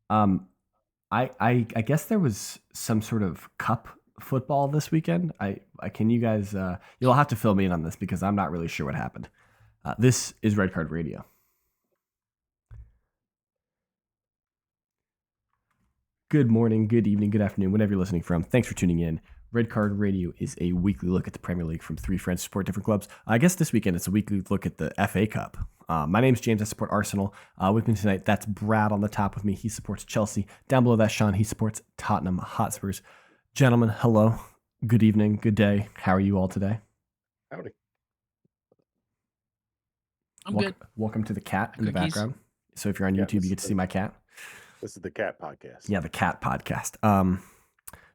Um, I guess there was some sort of cup football this weekend. I can you guys you'll have to fill me in on this because I'm not really sure what happened. This is Red Card Radio. Good morning, good evening, good afternoon, whenever you're listening from. Thanks for tuning in. Red Card Radio is a weekly look at the Premier League from three friends who support different clubs. I guess this weekend it's a weekly look at the FA Cup. My name's James. I support Arsenal. With me tonight, that's Brad on the top with me. He supports Chelsea. Down below that, Sean. He supports Tottenham Hotspurs. Gentlemen, hello. Good evening. Good day. How are you all today? Howdy. I'm good. Welcome to the cat in the Cookies. background. So if you're on YouTube, you get to see my cat. This is the Cat Podcast. Yeah, the cat podcast.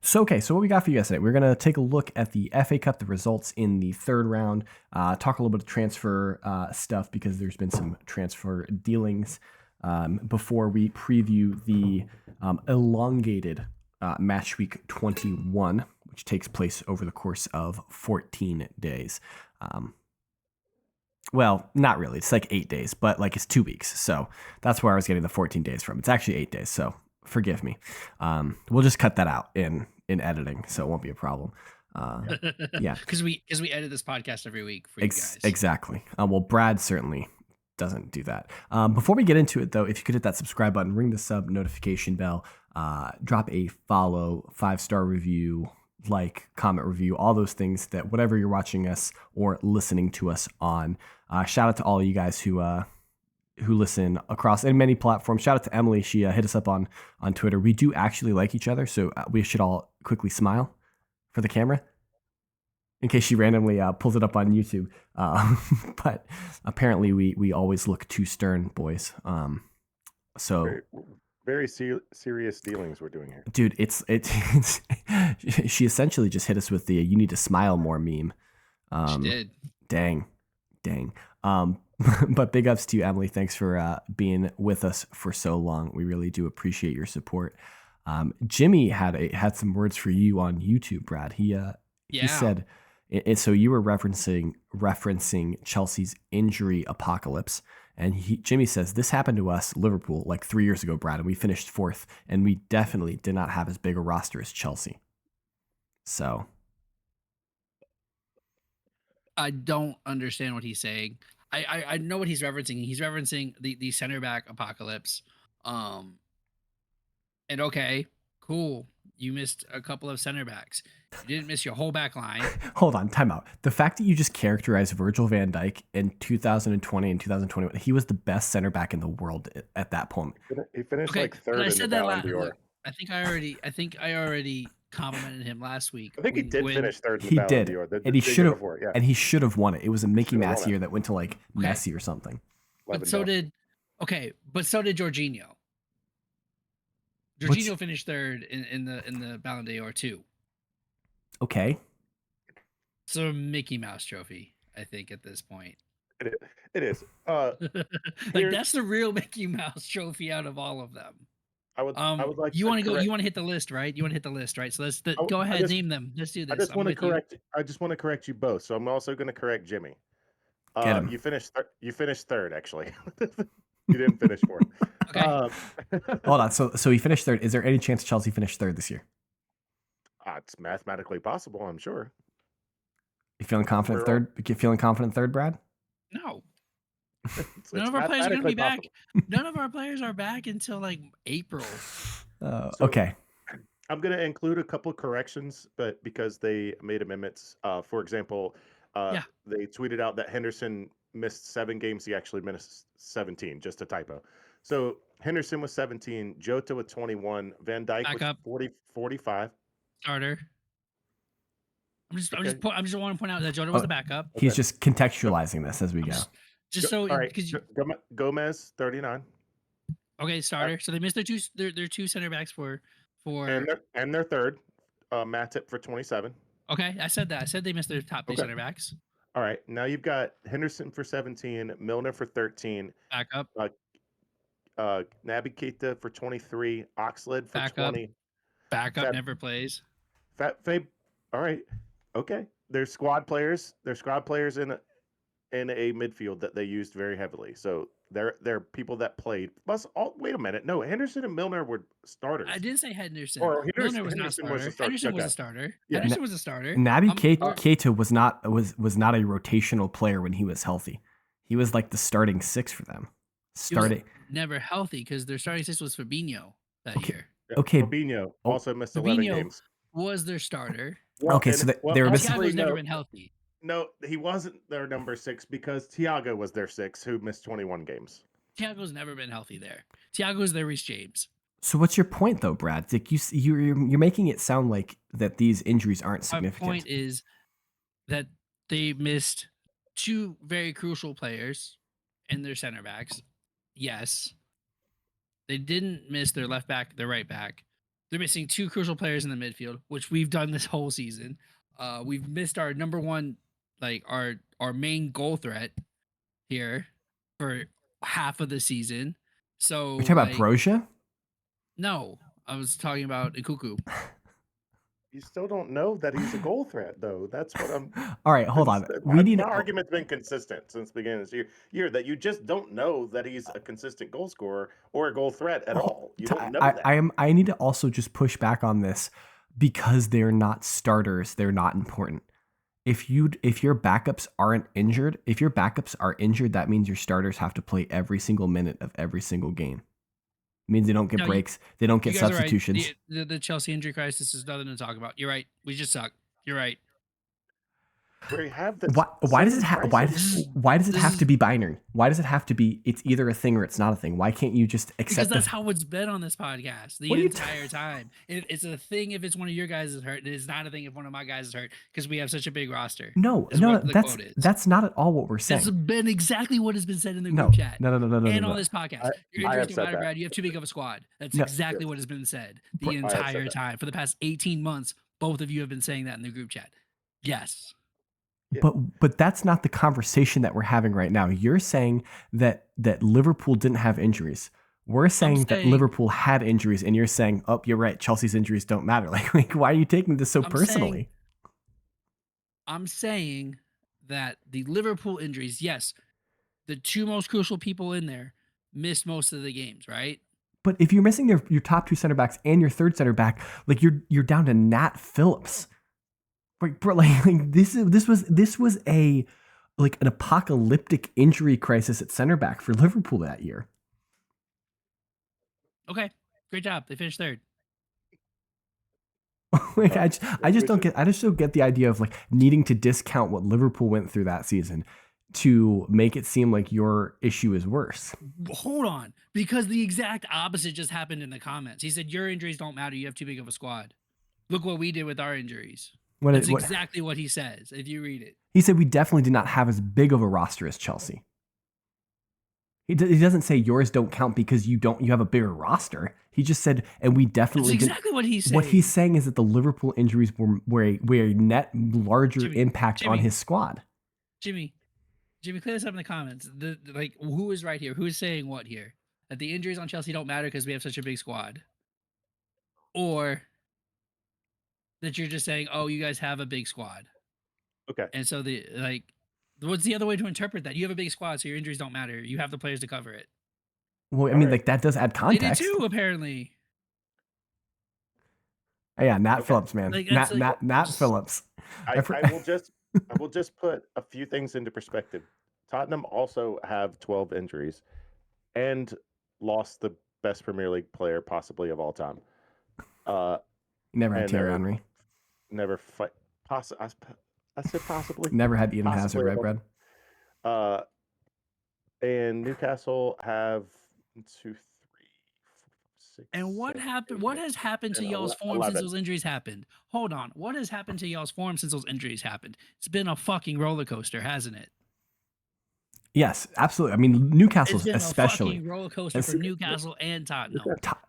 So what we got for you guys today? We're going to take a look at the FA Cup, the results in the third round, talk a little bit of transfer stuff because there's been some transfer dealings before we preview the elongated match week 21, which takes place over the course of 14 days. Well, not really. It's like 8 days, but like it's 2 weeks. So that's where I was getting the 14 days from. It's actually 8 days. So forgive me. We'll just cut that out in editing, so it won't be a problem. Yeah, because we edit this podcast every week for you guys. Exactly. Well, Brad certainly doesn't do that. Before we get into it, though, if you could hit that subscribe button, ring the sub notification bell, drop a follow, 5-star review, like, comment, review, all those things that whatever you're watching us or listening to us on. Shout out to all of you guys who listen across in many platforms. Shout out to Emily. She hit us up on Twitter. We do actually like each other, so we should all quickly smile for the camera in case she randomly pulls it up on YouTube. But apparently we always look too stern, boys. So very serious dealings we're doing here. Dude, it's she essentially just hit us with the "you need to smile more" meme. She did. Dang. But big ups to you, Emily. Thanks for being with us for so long. We really do appreciate your support. Jimmy had some words for you on YouTube, Brad. He said, and so you were referencing Chelsea's injury apocalypse. And Jimmy says, this happened to us, Liverpool, like 3 years ago, Brad, and we finished 4th, and we definitely did not have as big a roster as Chelsea. So I don't understand what he's saying. I know what he's referencing. He's referencing the center back apocalypse. And okay, cool. You missed a couple of center backs. You didn't miss your whole back line. Hold on, time out. The fact that you just characterized Virgil van Dijk in 2020 and 2021, he was the best center back in the world at that point. He finished like third in the Ballon d'Or. I think I already complimented him last week. I think he did finish third in the Ballon d'Or. And he should have. Yeah. And he should have won it. It was a Mickey Mouse year that went to like Messi or something. But so did Jorginho. Jorginho finished third in the Ballon d'Or too. Okay. So Mickey Mouse trophy, I think, at this point. It is. Like that's the real Mickey Mouse trophy out of all of them. I would like. You want to go? You want to hit the list, right? So let's go ahead, name them. Let's do this. I just want to correct you both. So I'm also going to correct Jimmy. Get him. You finished third, actually. You didn't finish fourth. Okay. Hold on. So he finished third. Is there any chance Chelsea finished third this year? It's mathematically possible, I'm sure. You feeling confident third? You feeling confident third, Brad? No. None of our players are going to be back. None of our players are back until like April. Okay. I'm going to include a couple of corrections, but because they made amendments. For example, they tweeted out that Henderson missed 7 games. He actually missed 17, just a typo. So Henderson was 17, Jota with 21, Van Dijk was 45. Starter. I just want to point out that Jota was the backup. He's just contextualizing this as we go. Gomez 39. Okay, starter. So they missed their two center backs for and their third, Matip for 27. Okay, I said that. I said they missed their top 3 center backs. All right, now you've got Henderson for 17, Milner for 13. Backup. Naby Keita for 23, Oxlade for 20. Backup never plays. Fabe. All right. Okay. There's squad players. There's squad players in a midfield that they used very heavily. So They're people that played. Plus, wait a minute. No, Henderson and Milner were starters. I didn't say Henderson. Or Milner was not a Henderson was starter. the starter. Henderson was Okay. a starter. Yeah. Henderson was a starter. Naby Keita was not a rotational player when he was healthy. He was like the starting six for them. Starting never healthy because their starting six was Fabinho that year. Okay. Fabinho also missed 11 games. Was their starter. Well, okay, so they were missing. Thiago's never been healthy. No, he wasn't their number 6 because Thiago was their 6, who missed 21 games. Thiago's never been healthy there. Thiago's their Reece James. So what's your point, though, Brad? Like you're making it sound like that these injuries aren't significant. My point is that they missed 2 very crucial players in their center backs. Yes. They didn't miss their left back, their right back. They're missing 2 crucial players in the midfield, which we've done this whole season. We've missed our number one, like our main goal threat here for half of the season. So you're talking about Broja? No, I was talking about Ikuku. You still don't know that he's a goal threat, though. That's what I'm. All right, hold on. My argument's been consistent since the beginning of this year that you just don't know that he's a consistent goal scorer or a goal threat at all. You don't know that. I need to also just push back on this because they're not starters. They're not important. If your backups aren't injured, if your backups are injured, that means your starters have to play every single minute of every single game. It means they don't get breaks. They don't get substitutions. Right. The Chelsea injury crisis is nothing to talk about. You're right. We just suck. You're right. We have this. Why does it have to be binary? Why does it have to be? It's either a thing or it's not a thing. Why can't you just accept? Because that's how it's been on this podcast the entire time. It's a thing if it's one of your guys is hurt. It's not a thing if one of my guys is hurt because we have such a big roster. No, that's not at all what we're saying. That's been exactly what has been said in the group chat. No. And on this podcast, your injuries don't matter, Brad. You have too big of a squad. That's exactly what has been said the entire time for the past 18 months. Both of you have been saying that in the group chat. Yes. Yeah. But that's not the conversation that we're having right now. You're saying that Liverpool didn't have injuries. We're saying that Liverpool had injuries, and you're saying, "Oh, you're right. Chelsea's injuries don't matter." Like why are you taking this so personally? I'm saying that the Liverpool injuries, yes, the 2 most crucial people in there missed most of the games, right? But if you're missing your top 2 center backs and your third center back, like you're down to Nat Phillips. Like, bro, this was an apocalyptic injury crisis at center back for Liverpool that year. Okay, great job. They finished 3rd. I just don't get the idea of like needing to discount what Liverpool went through that season to make it seem like your issue is worse. Hold on, because the exact opposite just happened in the comments. He said your injuries don't matter. You have too big of a squad. Look what we did with our injuries. That's exactly what he says, if you read it. He said we definitely did not have as big of a roster as Chelsea. He doesn't say yours don't count because you have a bigger roster. He just said, and we definitely That's exactly what he's saying. What he's saying is that the Liverpool injuries were a net larger impact on his squad. Jimmy, clear this up in the comments. Who is right here? Who is saying what here? That the injuries on Chelsea don't matter because we have such a big squad? Or that you're just saying, oh, you guys have a big squad. Okay. And so what's the other way to interpret that? You have a big squad, so your injuries don't matter. You have the players to cover it. Well, I mean, that does add context. They did too, apparently. Yeah, Nat Phillips, man. Nat Phillips. I will just put a few things into perspective. Tottenham also have 12 injuries and lost the best Premier League player possibly of all time. Never had Thierry Henry. Never fight. I said possibly. Never had Eden Hazard, right, Brad? And Newcastle have 2, 3, 4, 6. And what happened? What has happened to y'all's form 11. Since those injuries happened? Hold on. What has happened to y'all's form since those injuries happened? It's been a fucking roller coaster, hasn't it? Yes, absolutely. I mean, Newcastle especially. It's been a fucking roller coaster for Newcastle and Tottenham.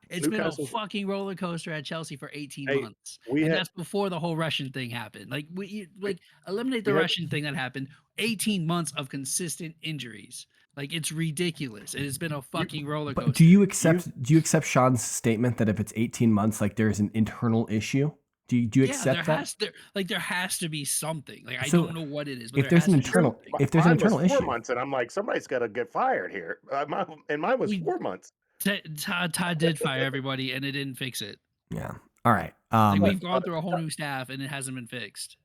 It's been a fucking roller coaster at Chelsea for 18 months. And that's before the whole Russian thing happened. Eliminate the Russian thing that happened. 18 months of consistent injuries. It's ridiculous. And it's been a fucking roller coaster. But do you accept Sean's statement that if it's 18 months, there's an internal issue Do you Yeah, accept that? there has to be something. Like I So don't know what it is, but if there there's an has to be internal something. if there's an Mine was internal 4 issue, months, and I'm like, somebody's got to get fired here. And mine was We 4 months. Todd did fire everybody, and it didn't fix it. yeah. All right. Like But we've gone through a whole new staff, and it hasn't been fixed.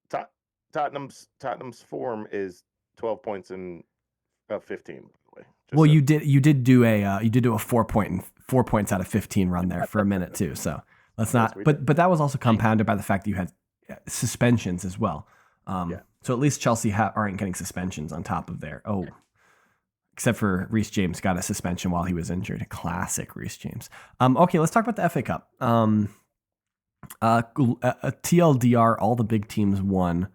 Tot- Tottenham's form is 12 points in 15. By the way, just Well, so you did do a 4 points out of 15 run there for a minute too. So let's yes, not. we did. But that was also Hey. compounded by the fact that you had suspensions as well. Yeah. So at least Chelsea aren't getting suspensions on top of there. Oh, except for Reece James got a suspension while he was injured. Classic Reece James. Okay, let's talk about the FA Cup. TLDR, all the big teams won,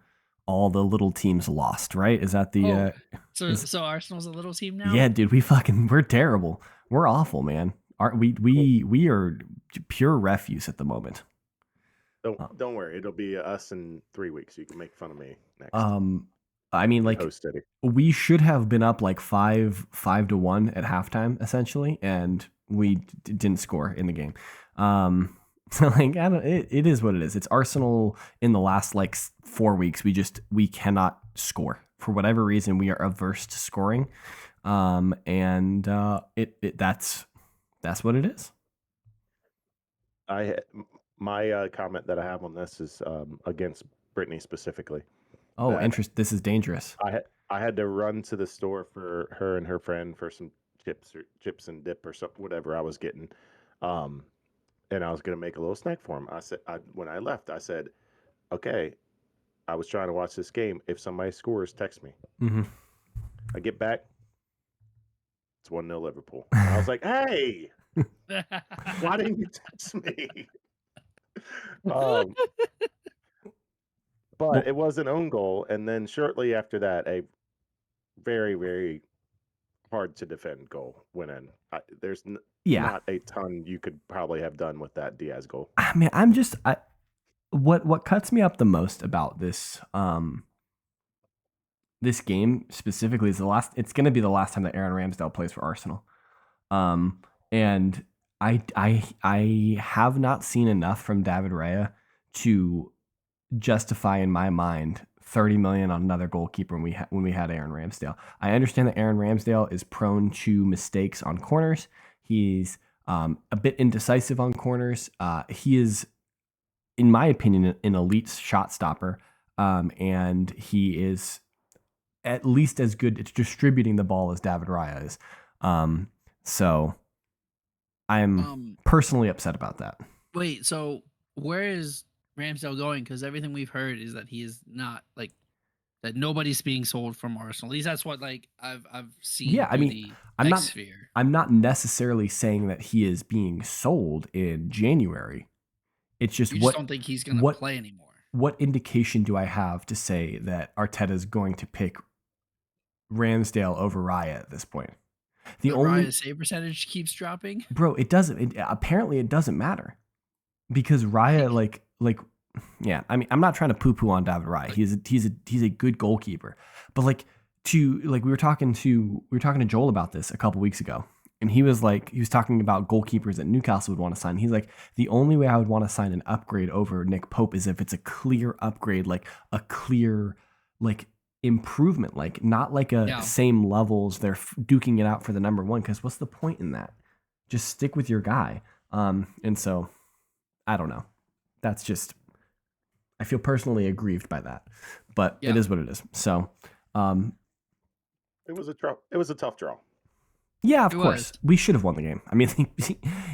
all the little teams lost. Right? Is that the? So Arsenal's a little team now. Yeah, dude, we're terrible. We're awful, man. We are pure refuse at the moment. Don't worry, it'll be us in 3 weeks. You can make fun of me next. I mean, And like host Eddie. we should have been up like 5-1 at halftime, essentially, and we didn't score in the game. So like, it is what it is. It's Arsenal in the last like 4 weeks. We cannot score for whatever reason. We are averse to scoring, and that's what it is. My comment that I have on this is against Brittany specifically. Oh, interesting. This is dangerous. I had to run to the store for her and her friend for some chips and dip or something, whatever I was getting, and I was gonna make a little snack for him. When I left, I said, "Okay, I was trying to watch this game. If somebody scores, text me." Mm-hmm. I get back, it's 1-0 Liverpool. And I was like, "Hey, why didn't you text me?" But it was an own goal, and then shortly after that, a very, very hard to defend goal went in. There's not a ton you could probably have done with that Diaz goal. I mean, what cuts me up the most about this this game specifically is it's going to be the last time that Aaron Ramsdale plays for Arsenal. And I have not seen enough from David Raya to justify in my mind 30 million on another goalkeeper when we had Aaron Ramsdale. I understand that Aaron Ramsdale is prone to mistakes on corners. He's a bit indecisive on corners. He is, in my opinion, an elite shot stopper, and he is at least as good at distributing the ball as David Raya is. So I'm personally upset about that. Wait, so where is Ramsdale going? Because everything we've heard is that he is not like that. Nobody's being sold from Arsenal. At least that's what like I've seen. Yeah, I mean, I'm not necessarily saying that he is being sold in January. It's just you just don't think he's going to play anymore. What indication do I have to say that Arteta is going to pick Ramsdale over Raya at this point? Raya's save percentage keeps dropping. Bro, it doesn't. Apparently, it doesn't matter because Raya, yeah. I mean, I'm not trying to poo-poo on David Raya. He's a good goalkeeper, but we were talking to Joel about this a couple weeks ago, and he was talking about goalkeepers that Newcastle would want to sign. He's like, the only way I would want to sign an upgrade over Nick Pope is if it's a clear upgrade, like a clear improvement, not same levels. They're duking it out for the number one, because what's the point in that? Just stick with your guy. And so I don't know. That's just, I feel personally aggrieved by that, but it is what it is. So it was a tough draw. Yeah, of course. We should have won the game. I mean,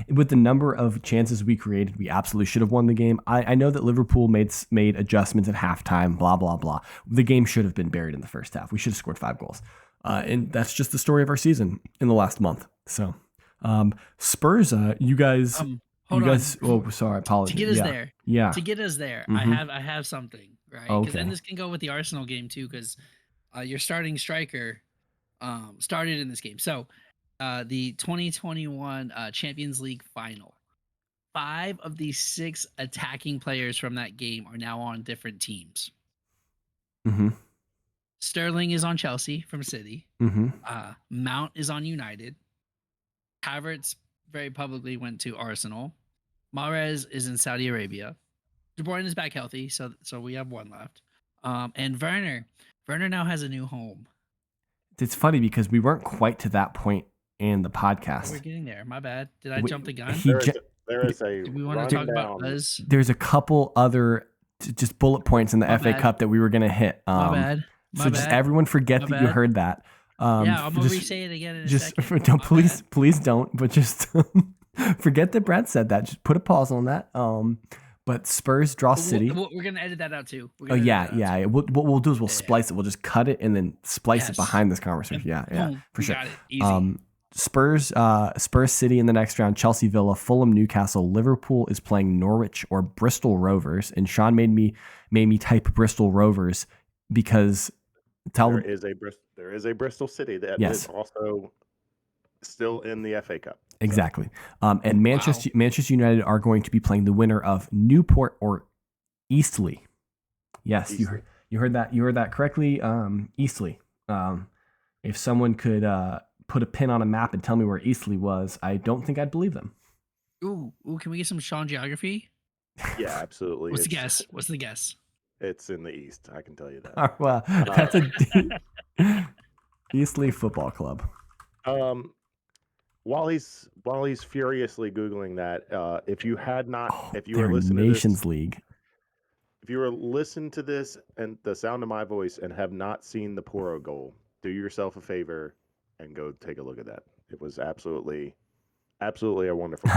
with the number of chances we created, we absolutely should have won the game. I know that Liverpool made adjustments at halftime, blah, blah, blah. The game should have been buried in the first half. We should have scored 5 goals. And that's just the story of our season in the last month. So, Spurs, you guys... Oh, sorry, apologies. To get us there. Yeah. To get us there, Mm-hmm. I have something, right? Okay. And this can go with the Arsenal game too, because your starting striker started in this game. So, the 2021 Champions League final. 5 of the 6 attacking players from that game are now on different teams. Mm-hmm. Sterling is on Chelsea from City. Mm-hmm. Mount is on United. Havertz very publicly went to Arsenal. Mahrez is in Saudi Arabia. De Bruyne is back healthy, so we have one left. And Werner now has a new home. It's funny because we weren't quite to that point in the Oh, podcast. we're getting there. My bad. Did I We- jump the gun? There is a Do we want to talk about rundown. us? There's a couple other just bullet points in the My FA bad. Cup that we were going to hit. My bad. So just everyone forget My that you bad. heard that. Yeah, I'm gonna just- re-say it again in a just second. don't, My please bad. please don't, but just forget that Brad said that. Just put a pause on that. But Spurs draw City. We're gonna edit that out too. Oh yeah. What we'll do is we'll splice it. We'll just cut it and then splice it behind this conversation. Yeah, Boom, for sure. Got it. Easy. Spurs City in the next round. Chelsea, Villa, Fulham, Newcastle. Liverpool is playing Norwich or Bristol Rovers. And Sean made me type Bristol Rovers because there is a Bristol City that is also still in the FA Cup. So. Exactly. And Manchester United are going to be playing the winner of Newport or Eastleigh. Yes, Eastleigh. you heard that correctly. Eastleigh. If someone could put a pin on a map and tell me where Eastleigh was, I don't think I'd believe them. Ooh, can we get some Sean geography? Yeah, absolutely. What's the guess? It's in the East. I can tell you that. Well, that's Eastleigh Football Club. While he's furiously googling that, if you were listening to Nations League. If you were listening to this and the sound of my voice and have not seen the Poro goal, do yourself a favor and go take a look at that. It was absolutely a wonderful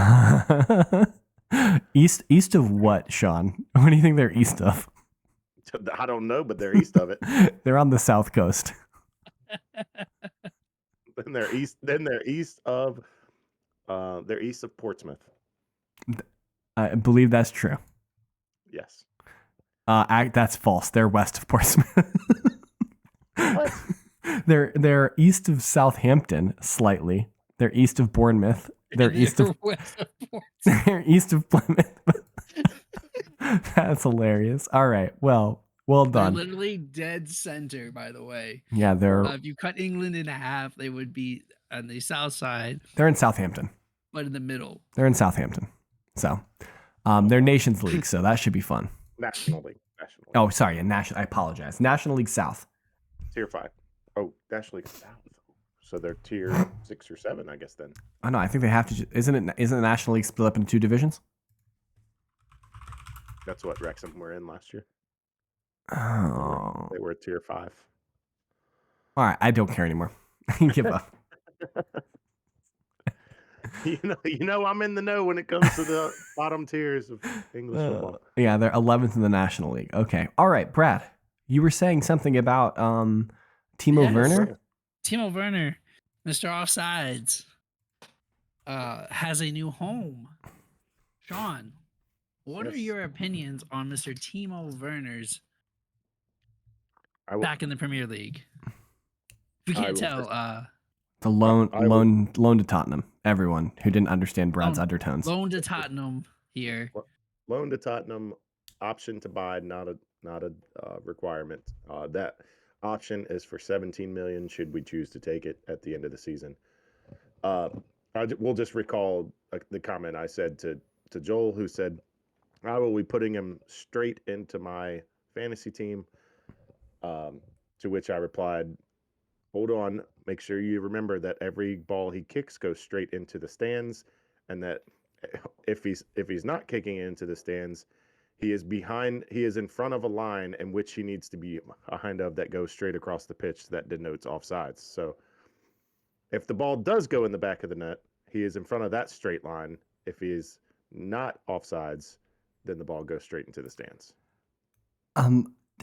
East of what, Sean? What do you think they're east of? I don't know, but they're east of it. They're on the south coast. Then they're east of Portsmouth. I believe that's true. Yes. That's false. They're west of Portsmouth. What? They're east of Southampton slightly. They're east of Bournemouth. They're east of west of Portsmouth. They're east of Plymouth. That's hilarious. All right. Well done. They're literally dead center, by the way. Yeah, they're. If you cut England in half, they would be on the south side. They're in Southampton. But in the middle. They're in Southampton. So, they're Nations League, so that should be fun. National League. Oh, sorry, I apologize. National League South. Tier 5. Oh, National League South. So they're tier 6 or 7, I guess then. Oh no, I think they have to. Isn't the National League split up into 2 divisions? That's what Wrexham were in last year. Oh. They were tier 5. All right, I don't care anymore. I give up. You know, I'm in the know when it comes to the bottom tiers of English football. Yeah, they're 11th in the National League. Okay. All right, Brad, you were saying something about Timo Werner? Timo Werner, Mr. Offsides, has a new home. Sean, what are your opinions on Mr. Timo Werner's back in the Premier League? If you can't tell, the loan to Tottenham. Everyone who didn't understand Brad's undertones. Loan to Tottenham here. Loan to Tottenham, option to buy, not a requirement. That option is for 17 million. Should we choose to take it at the end of the season? We'll just recall the comment I said to Joel, who said, "I will be putting him straight into my fantasy team." To which I replied, "Hold on, make sure you remember that every ball he kicks goes straight into the stands, and that if he's not kicking it into the stands, he is in front of a line in which he needs to be behind of that goes straight across the pitch that denotes offsides. So if the ball does go in the back of the net, he is in front of that straight line. If he is not offsides, then the ball goes straight into the stands."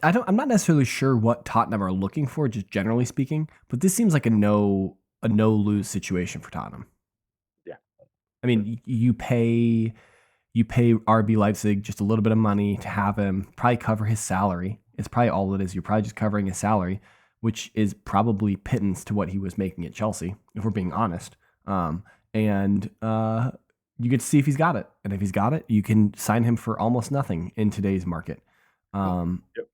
I'm not necessarily sure what Tottenham are looking for, just generally speaking, but this seems like a no lose situation for Tottenham. Yeah. I mean, you pay RB Leipzig just a little bit of money to have him probably cover his salary. It's probably all it is. You're probably just covering his salary, which is probably pittance to what he was making at Chelsea, if we're being honest. And you get to see if he's got it. And if he's got it, you can sign him for almost nothing in today's market. Yep.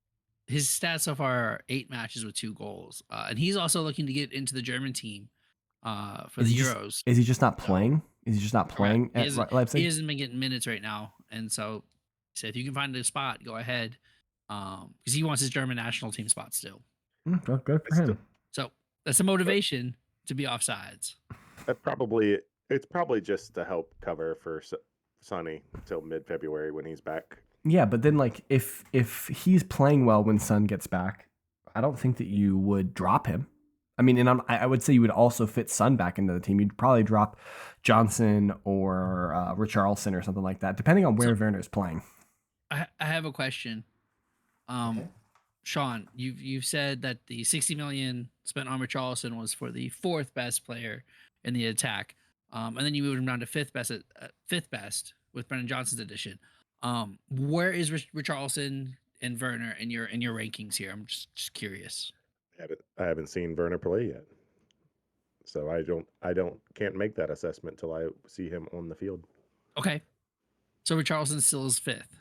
His stats so far are 8 matches with 2 goals. And he's also looking to get into the German team for the Euros. Is he just not playing? Is he just not playing at Leipzig? He hasn't been getting minutes right now. And so said, if you can find a spot, go ahead. Because he wants his German national team spot still. Good for him. So that's a motivation to be offsides. It's probably just to help cover for Sonny until mid-February when he's back. Yeah, but then like if he's playing well when Son gets back, I don't think that you would drop him. I mean, and I would say you would also fit Son back into the team. You'd probably drop Johnson or Richarlison or something like that, depending on where Werner's playing. I have a question. Sean, you've said that the 60 million spent on Richarlison was for the fourth best player in the attack, and then you moved him down to fifth best with Brennan Johnson's addition. Where is Richarlison and Werner in your rankings here? I'm just curious. I haven't seen Werner play yet, so I can't make that assessment till I see him on the field. Okay, so Richarlison still is fifth.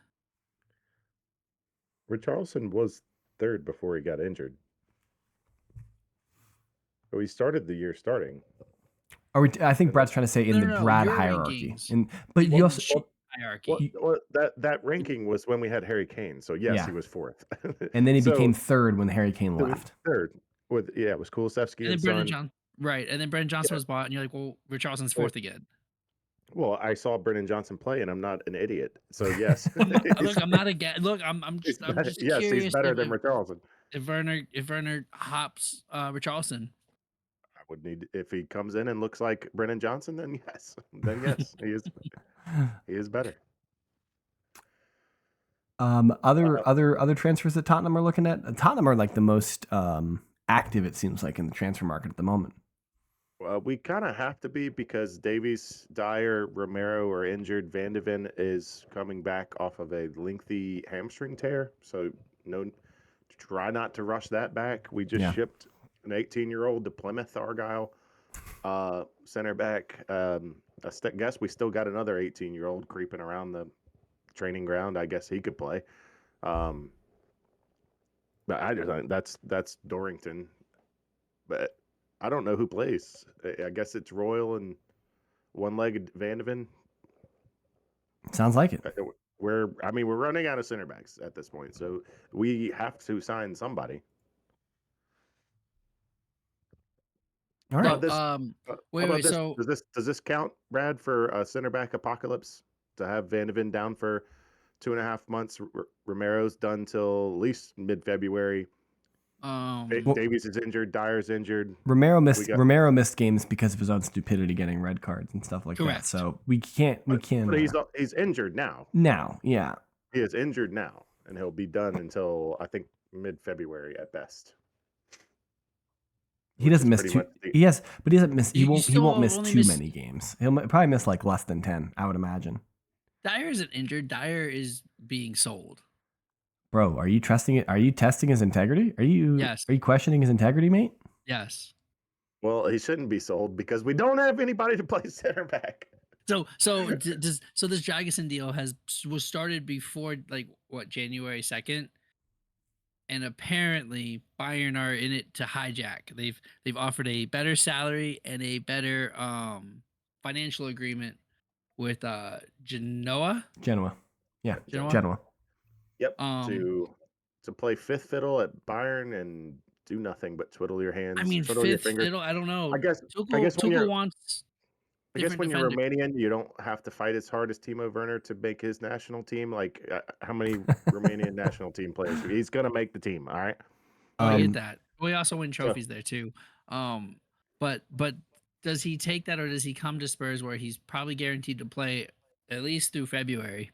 Richarlison was third before he got injured. So he started the year starting. I think Brad's trying to say in the Brad hierarchy. But you also hierarchy. That ranking was when we had Harry Kane. So yes, he was fourth. And then he became third when Harry Kane left. Third. It was Kulusevski and Son. Right. And then Brennan Johnson was bought, and you're like, well, Richarlison's fourth again. Well, I saw Brennan Johnson play, and I'm not an idiot. So yes. Look, I'm not again. Look, I'm just yes, curious. He's better than Richarlison. If Werner hops Richarlison, I would need, if he comes in and looks like Brennan Johnson, then yes, he is better. Other transfers that Tottenham are looking at. Tottenham are like the most active, it seems like, in the transfer market at the moment. Well, we kind of have to be because Davies, Dyer, Romero are injured. Van de Ven is coming back off of a lengthy hamstring tear, so try not to rush that back. We just shipped an 18-year-old to Plymouth Argyle center back. I guess we still got another 18-year-old creeping around the training ground. I guess he could play. But I just think that's Dorrington. But I don't know who plays. I guess it's Royal and one-legged Van de Ven. Sounds like it. We're running out of center backs at this point, so we have to sign somebody. All right. So does this count, Brad, for a center back apocalypse to have Van de Ven down for 2.5 months? Romero's done till at least mid-February. Davies is injured. Dyer's injured. Romero missed games because of his own stupidity, getting red cards and stuff like that. So we can. But he's injured now. Yeah. He is injured now, and he'll be done until I think mid-February at best. He doesn't miss too. Yes, but he doesn't miss. He won't miss too many games. He'll probably miss like less than 10. I would imagine. Dyer isn't injured. Dyer is being sold. Bro, are you trusting it? Are you testing his integrity? Yes. Are you questioning his integrity, mate? Yes. Well, he shouldn't be sold because we don't have anybody to play center back. So this Dragusin deal was started before January 2nd, and apparently Bayern are in it to hijack. They've offered a better salary and a better financial agreement with Genoa. Yeah, Genoa. Yep. To play fifth fiddle at Bayern and do nothing but twiddle your hands. I mean, fifth fiddle. I don't know. I guess Tuchel wants. I guess when you're Romanian, you don't have to fight as hard as Timo Werner to make his national team. Like, how many Romanian national team players? He's gonna make the team. All right. I get that. We also win trophies there too. But does he take that, or does he come to Spurs where he's probably guaranteed to play at least through February?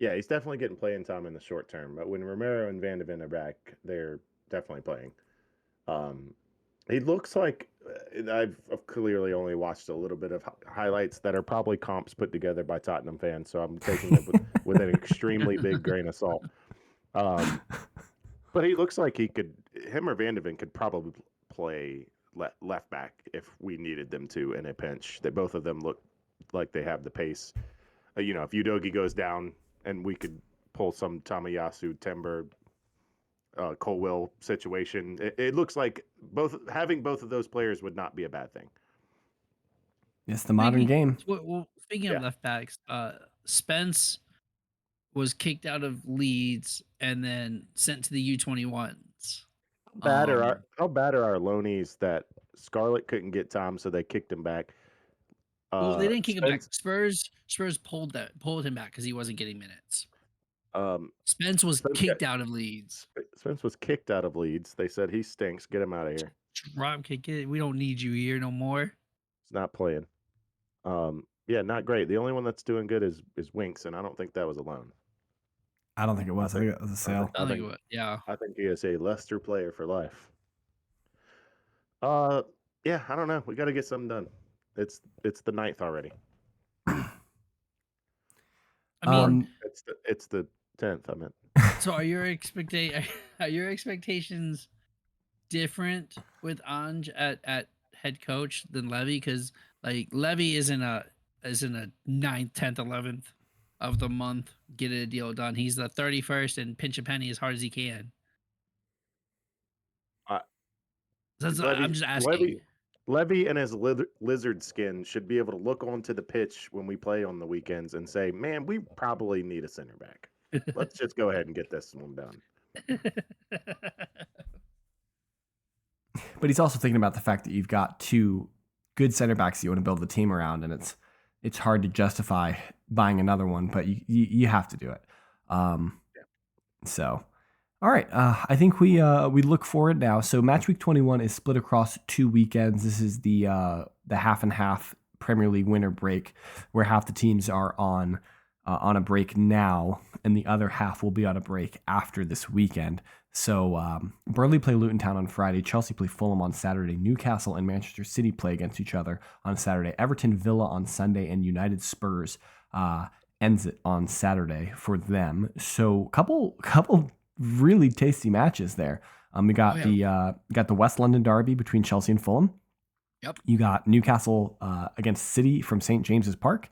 Yeah, he's definitely getting playing time in the short term. But when Romero and Van de Ven are back, they're definitely playing. He looks like I've clearly only watched a little bit of highlights that are probably comps put together by Tottenham fans, so I'm taking it with an extremely big grain of salt. But he looks like him or Van de Ven could probably play left back if we needed them to in a pinch. That both of them look like they have the pace. If Udogie goes down and we could pull some Tamayasu, Timber, Colwill situation. It looks like having both of those players would not be a bad thing. It's the modern game. Well, speaking of left backs, Spence was kicked out of Leeds and then sent to the U21s. How bad are our loanies that Scarlett couldn't get time, so they kicked him back? Well, they didn't kick him back. Spence Spurs pulled him back because he wasn't getting minutes. um Spence was Spence, kicked out of Leeds. Spence was kicked out of Leeds. They said he stinks. Get him out of here. Drop kick it. We don't need you here no more. He's not playing. Yeah, not great. The only one that's doing good is Winks, and I don't think that was a loan. I don't think it was. I think it was a sale. I think it was. Yeah. I think he is a Leicester player for life. Yeah, I don't know. We got to get something done. It's the 9th already. I mean, it's the 10th. I meant. So are your expectations different with Ange at head coach than Levy? Because like Levy is in a 9th, 10th, 11th of the month, get a deal done. He's the 31st and pinch a penny as hard as he can. I'm just asking. Levy and his lizard skin should be able to look onto the pitch when we play on the weekends and say, "Man, we probably need a center back. Let's just go ahead and get this one done." But he's also thinking about the fact that you've got 2 good center backs you want to build the team around, and it's hard to justify buying another one, but you have to do it. So, all right, I think we look forward now. So match week 21 is split across 2 weekends. This is the half and half Premier League winter break, where half the teams are on a break now, and the other half will be on a break after this weekend. So Burnley play Luton Town on Friday. Chelsea play Fulham on Saturday. Newcastle and Manchester City play against each other on Saturday. Everton Villa on Sunday, and United Spurs ends it on Saturday for them. So couple really tasty matches there. We got the West London derby between Chelsea and Fulham. Yep. You got Newcastle against City from St. James's Park.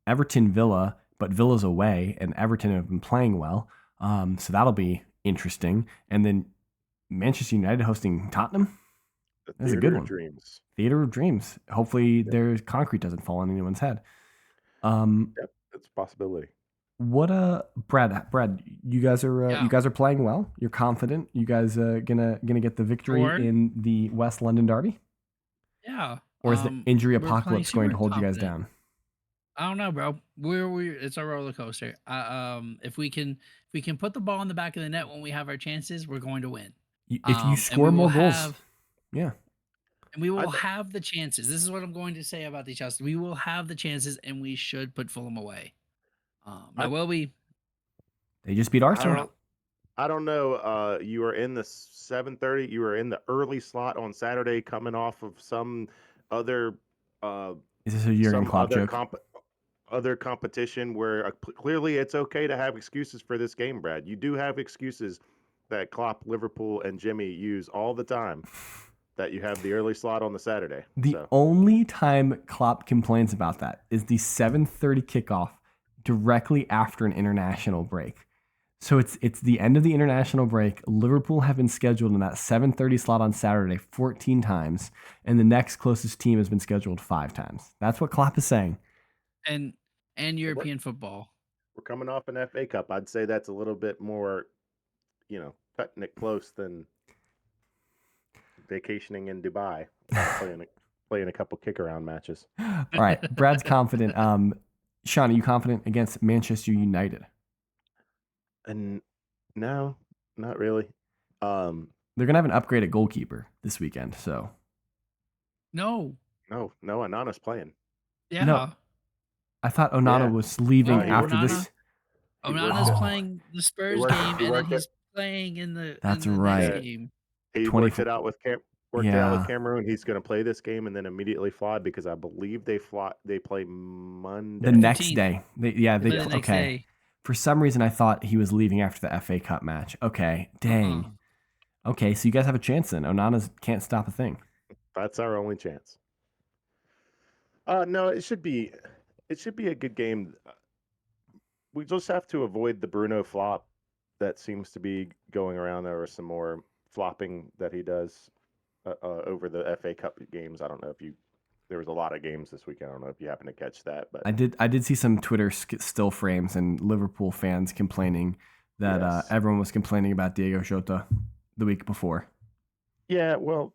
Everton Villa, but Villa's away, and Everton have been playing well. So that'll be interesting. And then Manchester United hosting Tottenham. That's a good one. Theater of Dreams. Hopefully their concrete doesn't fall on anyone's head. Yep, that's a possibility. What Brad, you guys are playing well. You're confident. You guys gonna get the victory in the West London derby? Yeah. Or is the injury apocalypse going to hold you guys down? I don't know, bro. It's a roller coaster. If we can put the ball in the back of the net when we have our chances, we're going to win. If you score more goals, yeah. And we will have the chances. This is what I'm going to say about the Chelsea. We will have the chances, and we should put Fulham away. Now, will we? They just beat Arsenal. I don't know. You are in the 7:30. You are in the early slot on Saturday, coming off of some other. Is this a Jurgen Klopp joke? Other competition where clearly it's okay to have excuses for this game, Brad. You do have excuses that Klopp, Liverpool, and Jimmy use all the time. That you have the early slot on the Saturday. The only time Klopp complains about that is the 7:30 kickoff directly after an international break. So it's the end of the international break. Liverpool have been scheduled in that 7:30 slot on Saturday 14 times, and the next closest team has been scheduled 5 times. That's what Klopp is saying. And European football. We're coming off an FA Cup. I'd say that's a little bit more, cutting it close than vacationing in Dubai, playing a couple kick-around matches. All right, Brad's confident. Sean, are you confident against Manchester United? And no, not really. They're gonna have an upgraded goalkeeper this weekend, so. No, Onana's playing. Yeah. No, I thought Onana was leaving after this. Onana's playing the Spurs game, and then he's playing in the next game. He worked it out with Cameroon. He's going to play this game and then immediately fly because I believe they play Monday. The next day. They the next day. For some reason, I thought he was leaving after the FA Cup match. Okay, dang. Okay, so you guys have a chance then. Onana can't stop a thing. That's our only chance. No, it should be a good game. We just have to avoid the Bruno flop that seems to be going around. There was some more flopping that he does over the FA Cup games. I don't know if you There was a lot of games this week. I don't know if you happen to catch that, but I did see some Twitter still frames and Liverpool fans complaining that yes. everyone was complaining about Diego Jota the week before. Yeah, well,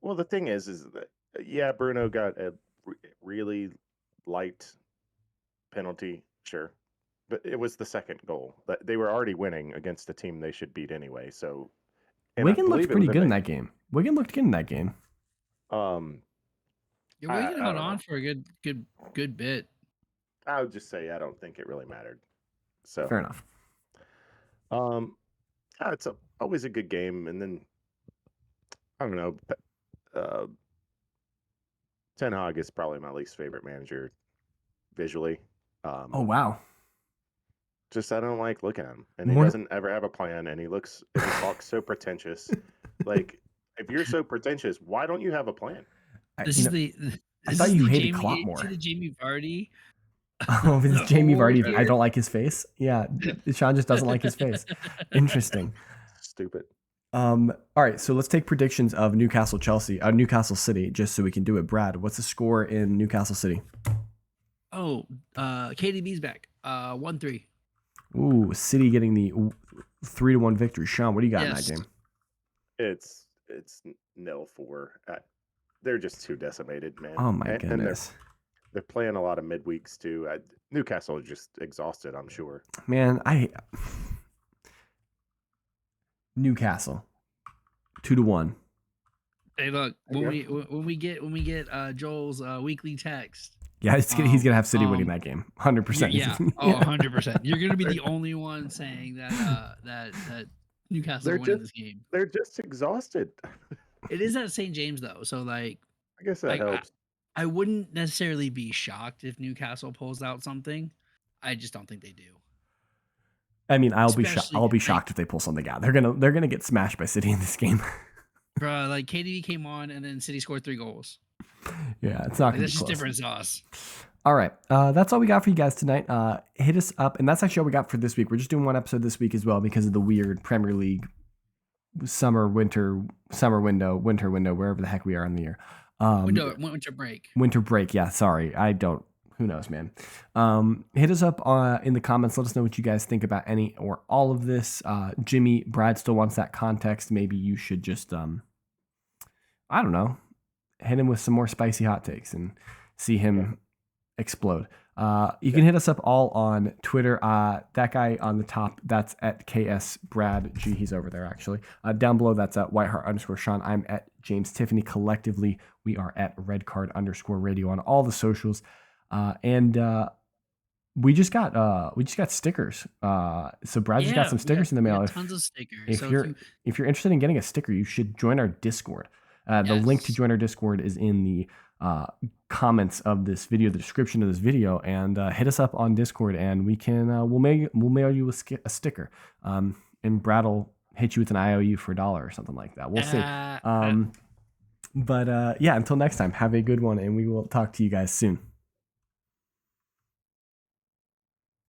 the thing is that Bruno got a really light penalty, sure, but it was the second goal. That they were already winning against a team they should beat anyway. So, and I Wigan looked believe it pretty was good in that game. Wigan looked good in that game. Yeah, we can hold don't on know. for a good bit. I would just say I don't think it really mattered. So Fair enough. It's always a good game, and then I don't know. Ten Hag is probably my least favorite manager visually. Oh wow. Just I don't like looking at him, and he More- doesn't ever have a plan, and he talks so pretentious. Like, if you're so pretentious, why don't you have a plan? This is the I thought you hated Jamie, Klopp more. See the Jamie Vardy. Oh, this Jamie Vardy. Award I don't like his face. Yeah, Sean just doesn't like his face. Interesting. Stupid. All right, so let's take predictions of Newcastle City, just so we can do it. Brad, what's the score in Newcastle City? Oh, KDB's back. 1-3. Ooh, City getting the 3-1 victory. Sean, what do you got in that game? It's 0-4. They're just too decimated, man. Oh my goodness. And they're playing a lot of midweeks too. Newcastle is just exhausted, I'm sure. Man, Newcastle 2-1. Hey, look, when we get Joel's weekly text. Yeah, he's gonna have City winning that game, 100%. Yeah, 100%. You're gonna be the only one saying that Newcastle are winning this game. They're just exhausted. It is at St. James though, so like, I guess that helps. I wouldn't necessarily be shocked if Newcastle pulls out something. I just don't think they do. I mean, I'll be shocked if they pull something out. They're gonna get smashed by City in this game. Bro, like KDB came on and then City scored 3 goals. Yeah, it's not gonna be just close. different sauce. All right, that's all we got for you guys tonight. Hit us up, and that's actually all we got for this week. We're just doing one episode this week as well because of the weird Premier League summer window, wherever the heck we are in the year. Winter break. Winter break. Yeah, sorry. Who knows, man. Hit us up in the comments. Let us know what you guys think about any or all of this. Brad still wants that context. Maybe you should just, I don't know, hit him with some more spicy hot takes and see him explode. You can hit us up all on Twitter. That guy on the top, that's at KS Brad G. He's over there actually. Down below, that's at Whiteheart_Sean. I'm at James Tiffany. Collectively, we are at Redcard_Radio on all the socials. And we just got stickers. So Brad just got some stickers in the mail. Tons of stickers. If you're interested in getting a sticker, you should join our Discord. The link to join our Discord is in the comments of this video, the description of this video, and hit us up on Discord, and we can we'll mail you a sticker. And Brad will hit you with an IOU for $1 or something like that. We'll see. But until next time, have a good one, and we will talk to you guys soon.